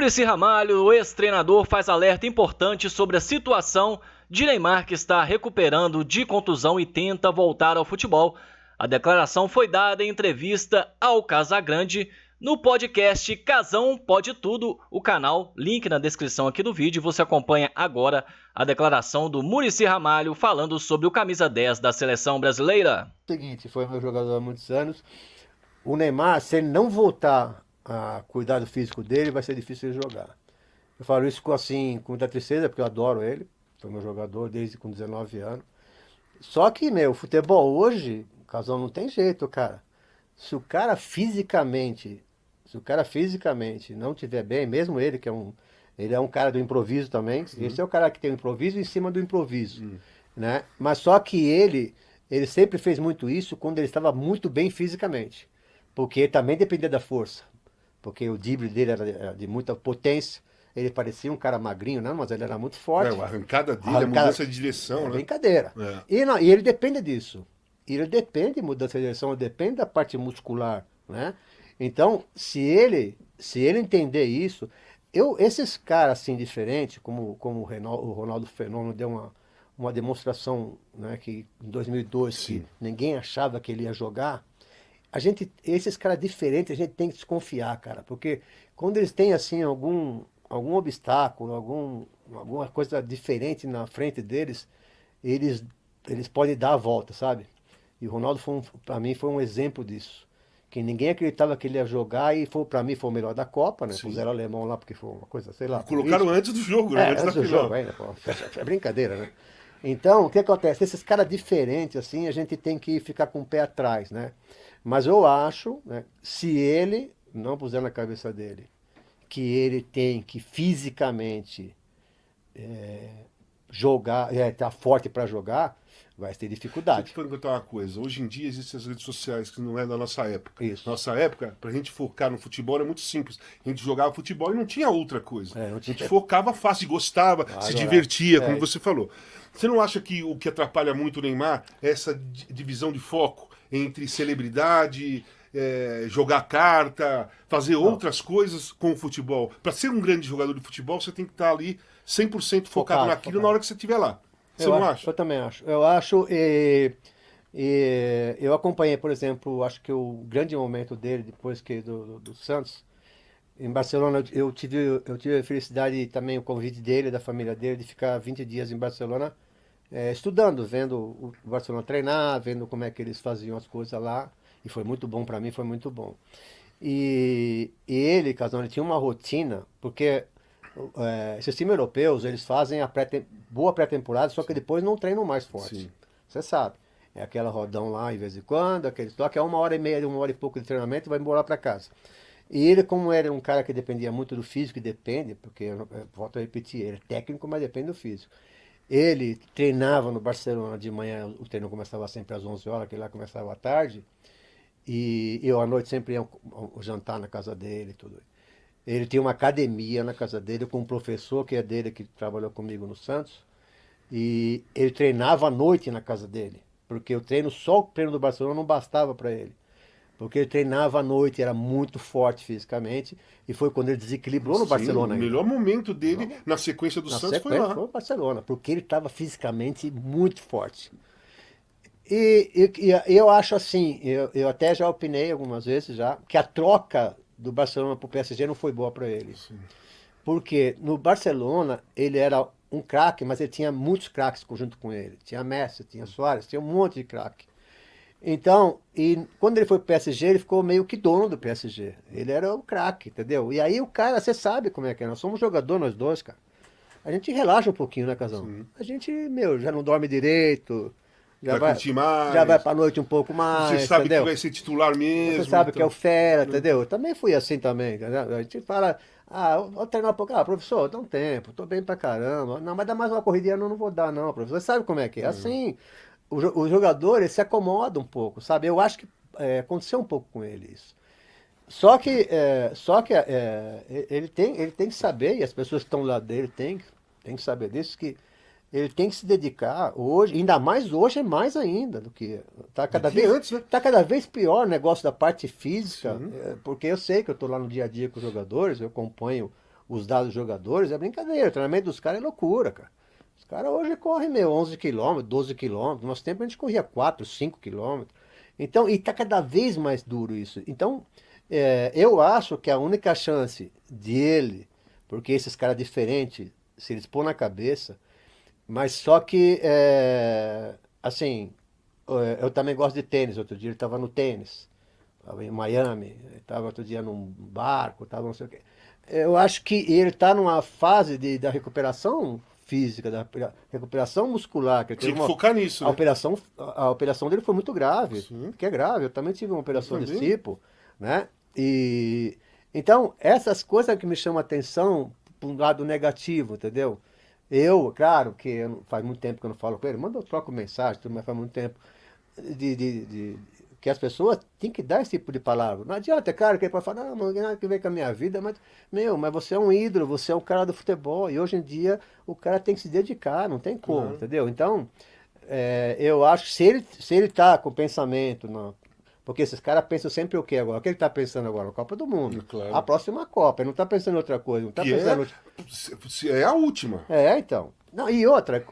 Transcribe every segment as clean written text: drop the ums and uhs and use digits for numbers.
Muricy Ramalho, o ex-treinador, faz alerta importante sobre a situação de Neymar, que está recuperando de contusão e tenta voltar ao futebol. A declaração foi dada em entrevista ao Casagrande no podcast Casão Pode Tudo, o canal, link na descrição aqui do vídeo. Você acompanha agora a declaração do Muricy Ramalho falando sobre o camisa 10 da seleção brasileira. Seguinte, foi meu jogador há muitos anos. O Neymar, se ele não voltar a cuidar do físico dele, vai ser difícil ele jogar. Eu falo isso com muita tristeza, porque eu adoro ele. Foi meu jogador desde com 19 anos. Só que, meu, futebol hoje, Casão, não tem jeito, cara. Se o cara fisicamente não tiver bem, mesmo ele ele é um cara do improviso também. Esse é o cara que tem o improviso em cima do improviso, né? Mas só que ele sempre fez muito isso quando ele estava muito bem fisicamente, porque ele também dependia da força, porque o drible dele era de muita potência. Ele parecia um cara magrinho, não, mas ele era muito forte. A arrancada dele, a mudança de direção, né? Brincadeira. E ele depende disso. Ele depende de mudança de direção, ele depende da parte muscular, né? Então, se ele entender isso, esses caras assim diferentes, como o Ronaldo Fenômeno deu uma demonstração, né, que em 2002 que ninguém achava que ele ia jogar. Esses caras diferentes, a gente tem que desconfiar, cara, porque quando eles têm assim algum obstáculo, alguma coisa diferente na frente deles, eles podem dar a volta, sabe? E o Ronaldo, para mim, foi um exemplo disso. Que ninguém acreditava que ele ia jogar e para mim foi o melhor da Copa, né? Puseram o alemão lá porque foi uma coisa, sei lá. Colocaram antes do jogo, né? Antes do jogo ainda, pô. É brincadeira, né? Então, o que acontece? Esses caras diferentes, assim, a gente tem que ficar com o pé atrás, né? Mas eu acho, né, se ele não puser na cabeça dele que ele tem que fisicamente jogar, tá forte para jogar, vai ter dificuldade. Deixa eu te perguntar uma coisa. Hoje em dia existem as redes sociais, que não é da nossa época. Isso. Nossa época, pra gente focar no futebol era muito simples. A gente jogava futebol e não tinha outra coisa. Não tinha... A gente focava fácil, gostava, se divertia, como você falou. Você não acha que o que atrapalha muito o Neymar é essa divisão de foco entre celebridade, jogar carta, fazer outras coisas com o futebol? Para ser um grande jogador de futebol, você tem que estar ali 100% focado naquilo na hora que você estiver lá. Você não acha? Eu também acho. Eu acho. Eu acompanhei, por exemplo, acho que o grande momento dele, depois que do Santos, em Barcelona, eu tive a felicidade também, o convite dele, da família dele, de ficar 20 dias em Barcelona, estudando, vendo o Barcelona treinar, vendo como é que eles faziam as coisas lá. E foi muito bom para mim, foi muito bom. E ele, Casão, ele tinha uma rotina, porque esses times europeus, eles fazem a boa pré-temporada, só que depois não treinam mais forte. Você sabe. É aquela rodão lá, de vez em quando, aquele toque, é 1h30, 1h e pouco de treinamento e vai embora para casa. E ele, como era um cara que dependia muito do físico, e depende, porque, eu volto a repetir, ele é técnico, mas depende do físico. Ele treinava no Barcelona de manhã, o treino começava sempre às 11 horas, que lá começava à tarde, e eu à noite sempre ia jantar na casa dele e tudo. Ele tinha uma academia na casa dele com um professor que é dele, que trabalhou comigo no Santos. E ele treinava à noite na casa dele. Porque só o treino do Barcelona não bastava para ele. Porque ele treinava à noite, era muito forte fisicamente. E foi quando ele desequilibrou no Barcelona. O melhor momento dele na sequência do Santos foi lá. Foi no Barcelona, porque ele estava fisicamente muito forte. E eu acho assim, eu até já opinei algumas vezes já, que a troca do Barcelona para o PSG não foi boa para ele. Porque no Barcelona ele era um craque, mas ele tinha muitos craques junto com ele. Tinha Messi, tinha Suárez, tinha um monte de craque. Então, e quando ele foi pro PSG, ele ficou meio que dono do PSG. Ele era o craque, entendeu? E aí o cara, você sabe como é que é, nós somos jogador nós dois, cara. A gente relaxa um pouquinho, né, Casão? A gente, já não dorme direito. Vai curtir mais. Já vai pra noite um pouco mais. Você sabe, entendeu? que vai ser titular mesmo. Você sabe que é o fera, entendeu? Eu também fui assim também, entendeu? A gente fala, vou treinar um pouco. Professor, dá um tempo, tô bem pra caramba. Não, mas dá mais uma corridinha, não vou dar não, professor. Você sabe como é que é? Assim, o jogador, ele se acomoda um pouco, sabe? Eu acho que aconteceu um pouco com ele isso. Só que ele tem que saber, e as pessoas que estão lá dele têm que saber disso, que ele tem que se dedicar hoje, ainda mais hoje, é mais ainda do que tá cada vez antes, né? Tá cada vez pior o negócio da parte física, porque eu sei que eu estou lá no dia a dia com os jogadores, eu acompanho os dados dos jogadores, é brincadeira. O treinamento dos caras é loucura, cara. Os caras hoje correm, 11 quilômetros, 12 quilômetros. No nosso tempo a gente corria 4, 5 quilômetros. Então, e tá cada vez mais duro isso. Então, eu acho que a única chance dele, porque esses caras diferentes, se eles pôr na cabeça, mas só que, assim, eu também gosto de tênis. Outro dia ele estava no tênis, estava em Miami, estava outro dia num barco, estava não sei o quê. Eu acho que ele está numa fase da recuperação física, da recuperação muscular. Que Tinha que focar nisso, né? A operação dele foi muito grave, Sim. que é grave. Eu também tive uma operação desse tipo, né? E então, essas coisas que me chamam a atenção para um lado negativo, entendeu? Claro que faz muito tempo que eu não falo com ele, eu troco mensagem, mas faz muito tempo que as pessoas têm que dar esse tipo de palavra. Não adianta, cara, que ele pode falar, não tem nada a ver com a minha vida, mas você é um ídolo, você é um cara do futebol, e hoje em dia o cara tem que se dedicar, não tem como, entendeu? Então, eu acho que se ele tá com o pensamento, porque esses caras pensam sempre o quê agora? O que ele tá pensando agora? A Copa do Mundo. Claro. A próxima Copa, ele não tá pensando em outra coisa, não tá pensando... É a última. Então. Não, e outra,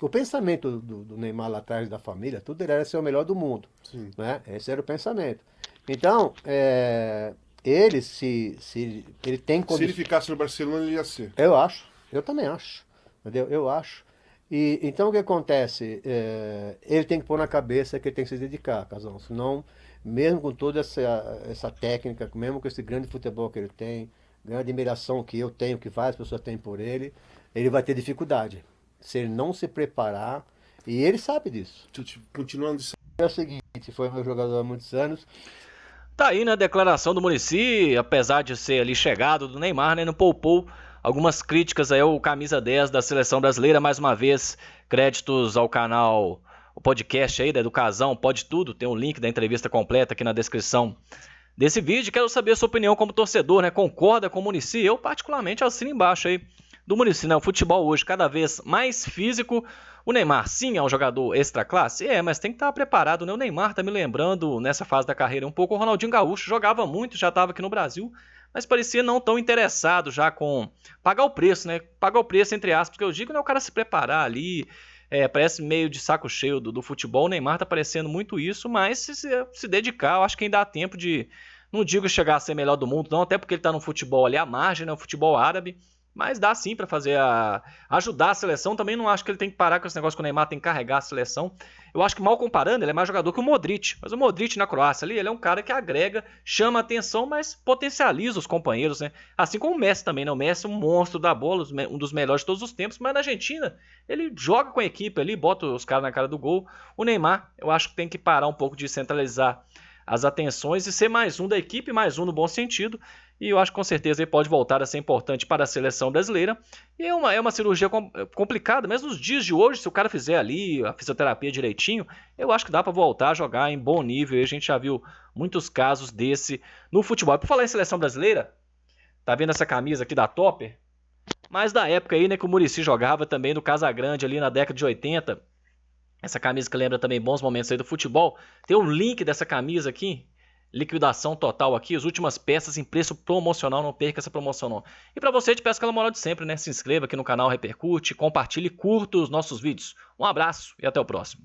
o pensamento do Neymar lá atrás, da família, tudo ele era ser o melhor do mundo. Sim. Né? Esse era o pensamento. Então, ele ele tem Se condições. ele ficasse no Barcelona, ele ia ser. Eu acho, eu também acho. Entendeu? Eu acho. E então o que acontece? Ele tem que pôr na cabeça que ele tem que se dedicar, Casão. Senão, mesmo com toda essa técnica, mesmo com esse grande futebol que ele tem, grande admiração que eu tenho, que várias pessoas têm por ele vai ter dificuldade. Se ele não se preparar, e ele sabe disso. Continuando isso. É o seguinte, foi meu jogador há muitos anos. Tá aí, né, a declaração do Muricy, apesar de ser ali chegado do Neymar, né, não poupou algumas críticas aí ao camisa 10 da seleção brasileira. Mais uma vez, créditos ao canal, o podcast aí, né, do Casão, Pode Tudo, tem o link da entrevista completa aqui na descrição desse vídeo. Quero saber a sua opinião como torcedor, né, concorda com o Muricy? Eu particularmente assino embaixo aí do Muricy, né, o futebol hoje cada vez mais físico. O Neymar, sim, é um jogador extra classe? Mas tem que estar preparado, né? O Neymar tá me lembrando, nessa fase da carreira, um pouco o Ronaldinho Gaúcho. Jogava muito, já estava aqui no Brasil, mas parecia não tão interessado já com pagar o preço, né? Pagar o preço, entre aspas, que eu digo, né? O cara se preparar ali, parece meio de saco cheio do futebol. O Neymar tá parecendo muito isso, mas se dedicar, eu acho que ainda dá tempo de, não digo chegar a ser melhor do mundo, não, até porque ele tá no futebol ali à margem, né? O futebol árabe. Mas dá sim pra fazer ajudar a seleção. Também não acho que ele tem que parar com esse negócio que o Neymar tem que carregar a seleção. Eu acho que, mal comparando, ele é mais jogador que o Modric. Mas o Modric na Croácia ali, ele é um cara que agrega, chama atenção, mas potencializa os companheiros, né? Assim como o Messi também, né? O Messi é um monstro da bola, um dos melhores de todos os tempos. Mas na Argentina, ele joga com a equipe ali, bota os caras na cara do gol. O Neymar, eu acho que tem que parar um pouco de centralizar as atenções e ser mais um da equipe, mais um no bom sentido. E eu acho que com certeza ele pode voltar a ser importante para a seleção brasileira. E é uma cirurgia complicada, mas nos dias de hoje, se o cara fizer ali a fisioterapia direitinho, eu acho que dá para voltar a jogar em bom nível. E a gente já viu muitos casos desse no futebol. E por falar em seleção brasileira, tá vendo essa camisa aqui da Topper? Mas da época aí, né, que o Muricy jogava também no Casagrande ali na década de 80. Essa camisa que lembra também bons momentos aí do futebol. Tem um link dessa camisa aqui. Liquidação total aqui, as últimas peças em preço promocional, não perca essa promoção não. E para você, te peço aquela moral de sempre, né? Se inscreva aqui no canal, repercute, compartilhe e curta os nossos vídeos. Um abraço e até o próximo.